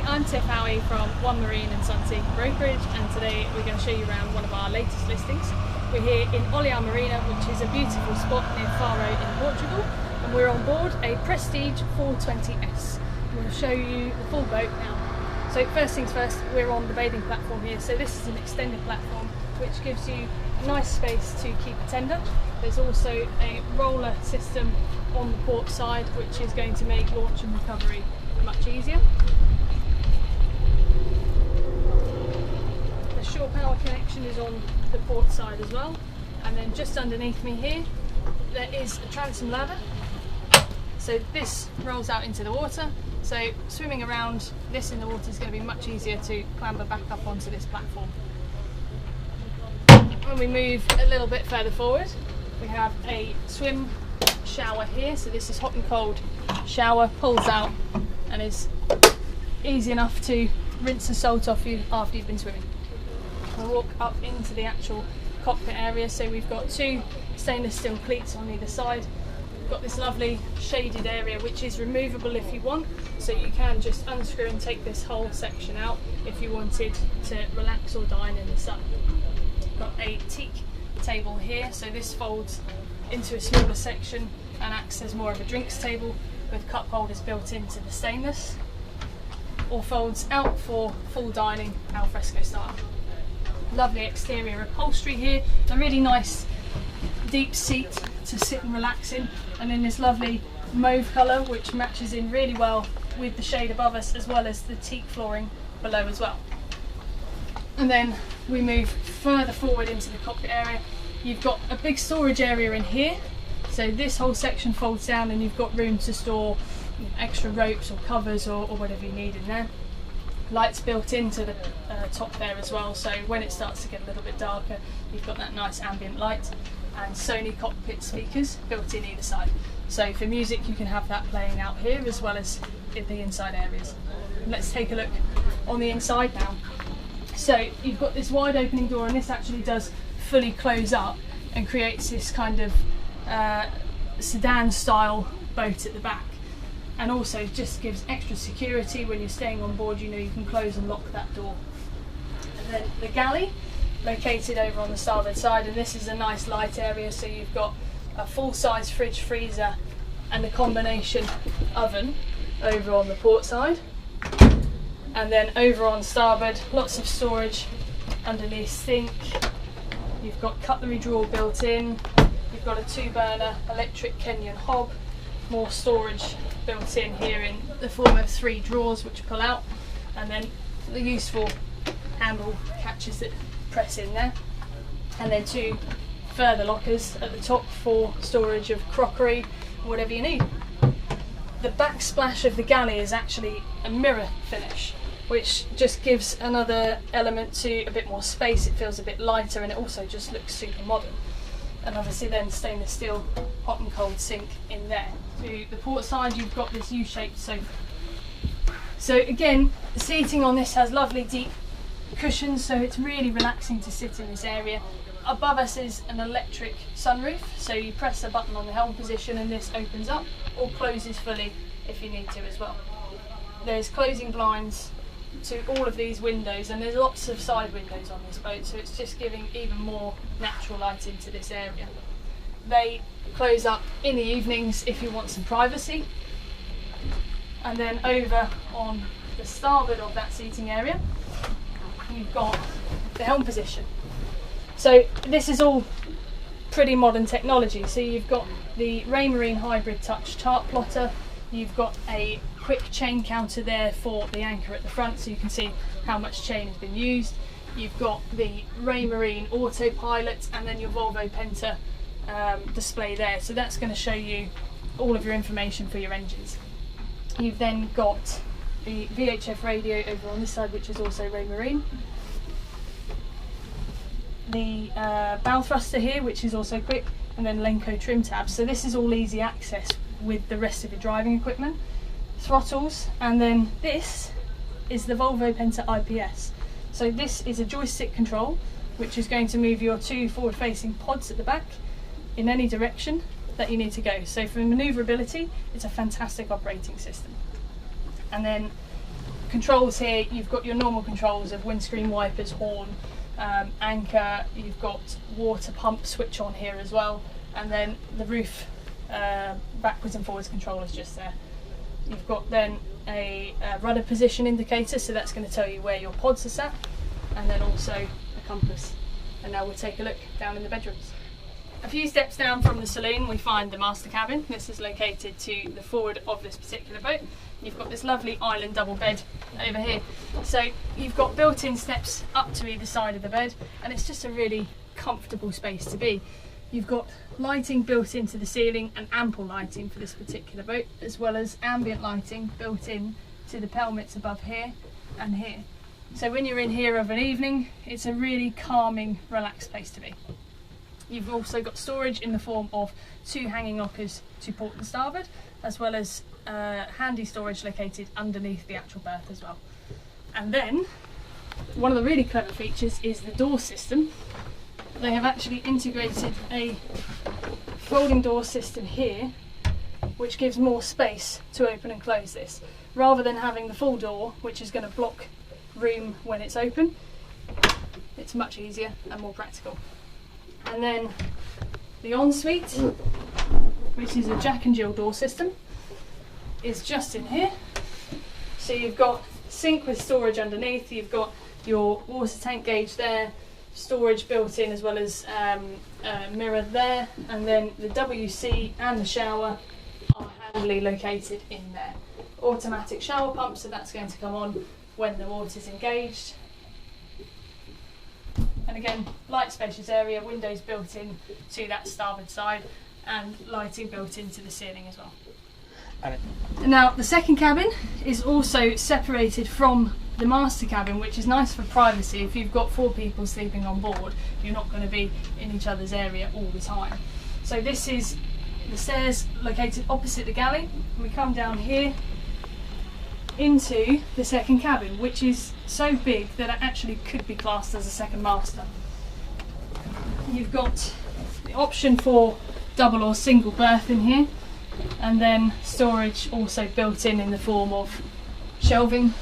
I'm Tiff Howie from One Marine and Sunseeker Brokerage, and today we're going to show you around one of our latest listings. We're here in Olhão Marina, which is a beautiful spot near Faro in Portugal, and we're on board a Prestige 420S. I'm going to show you the full boat now. So first things first, we're on the bathing platform here. So this is an extended platform which gives you a nice space to keep a tender. There's also a roller system on the port side which is going to make launch and recovery much easier. The shore power connection is on the port side as well, and then just underneath me here there is a transom ladder. So this rolls out into the water, so swimming around this in the water is going to be much easier to clamber back up onto this platform. When we move a little bit further forward, we have a swim shower here. So this is hot and cold shower, pulls out and is easy enough to rinse the salt off you after you've been swimming. We'll walk up into the actual cockpit area. So we've got two stainless steel cleats on either side. We've got this lovely shaded area which is removable if you want, so you can just unscrew and take this whole section out if you wanted to relax or dine in the sun. We've got a teak table here, so this folds into a smaller section and acts as more of a drinks table with cup holders built into the stainless, or folds out for full dining al fresco style. Lovely exterior upholstery here, a really nice deep seat to sit and relax in, and in this lovely mauve colour which matches in really well with the shade above us as well as the teak flooring below as well. And then we move further forward into the cockpit area. You've got a big storage area in here, so this whole section folds down and you've got room to store extra ropes or covers or whatever you need in there. Lights built into the top there as well, so when it starts to get a little bit darker you've got that nice ambient light, and Sony cockpit speakers built in either side. So for music you can have that playing out here as well as in the inside areas. Let's take a look on the inside now. So you've got this wide opening door, and this actually does fully close up and creates this kind of sedan style boat at the back, and also just gives extra security when you're staying on board. You know you can close and lock that door. And then the galley located over on the starboard side, and this is a nice light area, so you've got a full-size fridge, freezer and a combination oven over on the port side. And then over on starboard, lots of storage underneath sink. You've got cutlery drawer built in. You've got a 2-burner electric Kenyan hob. More storage built in here in the form of 3 drawers which pull out, and then the useful handle catches that press in there. And then 2 further lockers at the top for storage of crockery, whatever you need. The backsplash of the galley is actually a mirror finish, which just gives another element to a bit more space. It feels a bit lighter and it also just looks super modern. And obviously then stainless steel hot and cold sink in there. To the port side you've got this U-shaped sofa. So again, the seating on this has lovely deep cushions, so it's really relaxing to sit in this area. Above us is an electric sunroof, so you press a button on the helm position and this opens up or closes fully if you need to as well. There's closing blinds to all of these windows, and there's lots of side windows on this boat, so it's just giving even more natural light into this area. They close up in the evenings if you want some privacy. And then over on the starboard of that seating area you've got the helm position. So this is all pretty modern technology. So you've got the Raymarine hybrid touch chart plotter, you've got a quick chain counter there for the anchor at the front so you can see how much chain has been used. You've got the Raymarine autopilot and then your Volvo Penta display there, so that's going to show you all of your information for your engines. You've then got the VHF radio over on this side, which is also Raymarine. The bow thruster here, which is also quick, and then Lenco trim tabs. So this is all easy access with the rest of your driving equipment. Throttles, and then this is the Volvo Penta IPS. So this is a joystick control, which is going to move your 2 forward-facing pods at the back in any direction that you need to go. So for manoeuvrability, it's a fantastic operating system. And then controls here, you've got your normal controls of windscreen wipers, horn, anchor, you've got water pump switch on here as well, and then the roof backwards and forwards control is just there. You've got then a rudder position indicator, so that's going to tell you where your pods are sat, and then also a compass. And now we'll take a look down in the bedrooms. A few steps down from the saloon we find the master cabin. This is located to the forward of this particular boat. You've got this lovely island double bed over here. So you've got built-in steps up to either side of the bed, and it's just a really comfortable space to be. You've got lighting built into the ceiling and ample lighting for this particular boat, as well as ambient lighting built in to the pelmets above here and here. So when you're in here of an evening, it's a really calming, relaxed place to be. You've also got storage in the form of 2 hanging lockers to port and starboard, as well as handy storage located underneath the actual berth as well. And then, one of the really clever features is the door system. They have actually integrated a folding door system here, which gives more space to open and close this, rather than having the full door, which is going to block room when it's open. It's much easier and more practical. And then the ensuite, which is a Jack and Jill door system, is just in here. So you've got sink with storage underneath, you've got your water tank gauge there, storage built in, as well as a mirror there, and then the WC and the shower are handily located in there. Automatic shower pump, so that's going to come on when the water's engaged. And again, light spacious area, windows built in to that starboard side, and lighting built into the ceiling as well. Now the second cabin is also separated from the master cabin, which is nice for privacy. If you've got 4 people sleeping on board, you're not going to be in each other's area all the time. So this is the stairs located opposite the galley, and we come down here into the second cabin, which is so big that it actually could be classed as a second master. You've got the option for double or single berth in here, and then storage also built in the form of shelving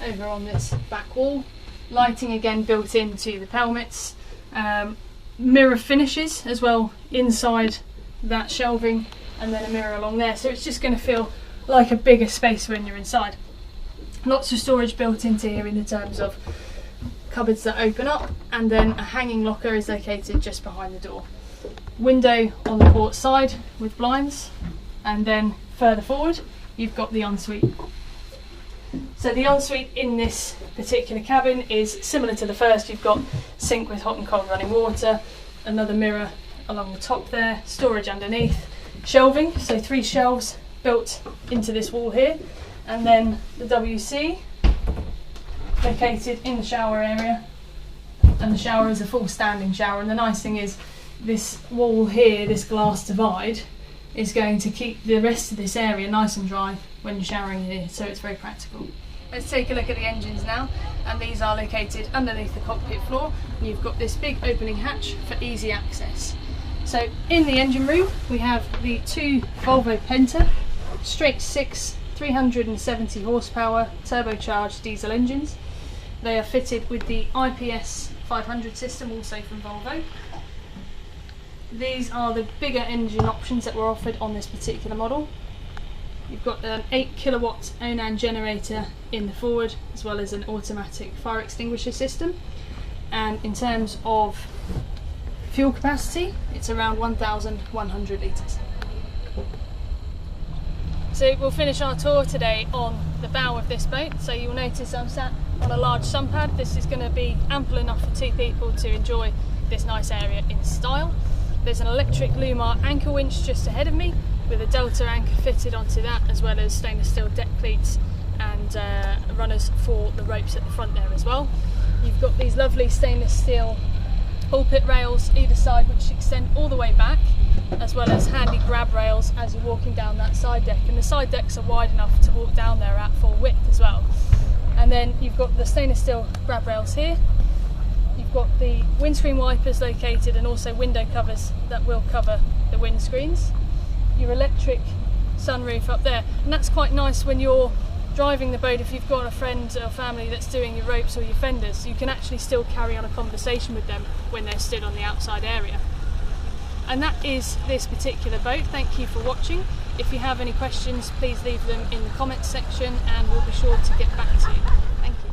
over on this back wall. Lighting again built into the pelmets, mirror finishes as well inside that shelving, and then a mirror along there, so it's just going to feel like a bigger space when you're inside. Lots of storage built into here in the terms of cupboards that open up, and then a hanging locker is located just behind the door. Window on the port side with blinds, and then further forward you've got the ensuite. So the ensuite in this particular cabin is similar to the first. You've got sink with hot and cold running water, another mirror along the top there, storage underneath, shelving, so 3 shelves built into this wall here, and then the WC located in the shower area, and the shower is a full standing shower. And the nice thing is this wall here, this glass divide, is going to keep the rest of this area nice and dry when you're showering here, so it's very practical. Let's take a look at the engines now, and these are located underneath the cockpit floor. You've got this big opening hatch for easy access. So in the engine room we have the 2 Volvo Penta straight 6 370 horsepower turbocharged diesel engines. They are fitted with the IPS 500 system, also from Volvo. These are the bigger engine options that were offered on this particular model. You've got an 8 kilowatt Onan generator in the forward, as well as an automatic fire extinguisher system. And in terms of fuel capacity, it's around 1,100 litres. So we'll finish our tour today on the bow of this boat. So you'll notice I'm sat on a large sun pad. This is going to be ample enough for 2 people to enjoy this nice area in style. There's an electric Lumar anchor winch just ahead of me, with a delta anchor fitted onto that, as well as stainless steel deck cleats and runners for the ropes at the front there as well. You've got these lovely stainless steel pulpit rails either side, which extend all the way back, as well as handy grab rails as you're walking down that side deck, and the side decks are wide enough to walk down there at full width as well. And then you've got the stainless steel grab rails here. You've got the windscreen wipers located, and also window covers that will cover the windscreens. Your electric sunroof up there, and that's quite nice when you're driving the boat, if you've got a friend or family that's doing your ropes or your fenders, you can actually still carry on a conversation with them when they're stood on the outside area. And that is this particular boat. Thank you for watching. If you have any questions, please leave them in the comments section and we'll be sure to get back to you. Thank you.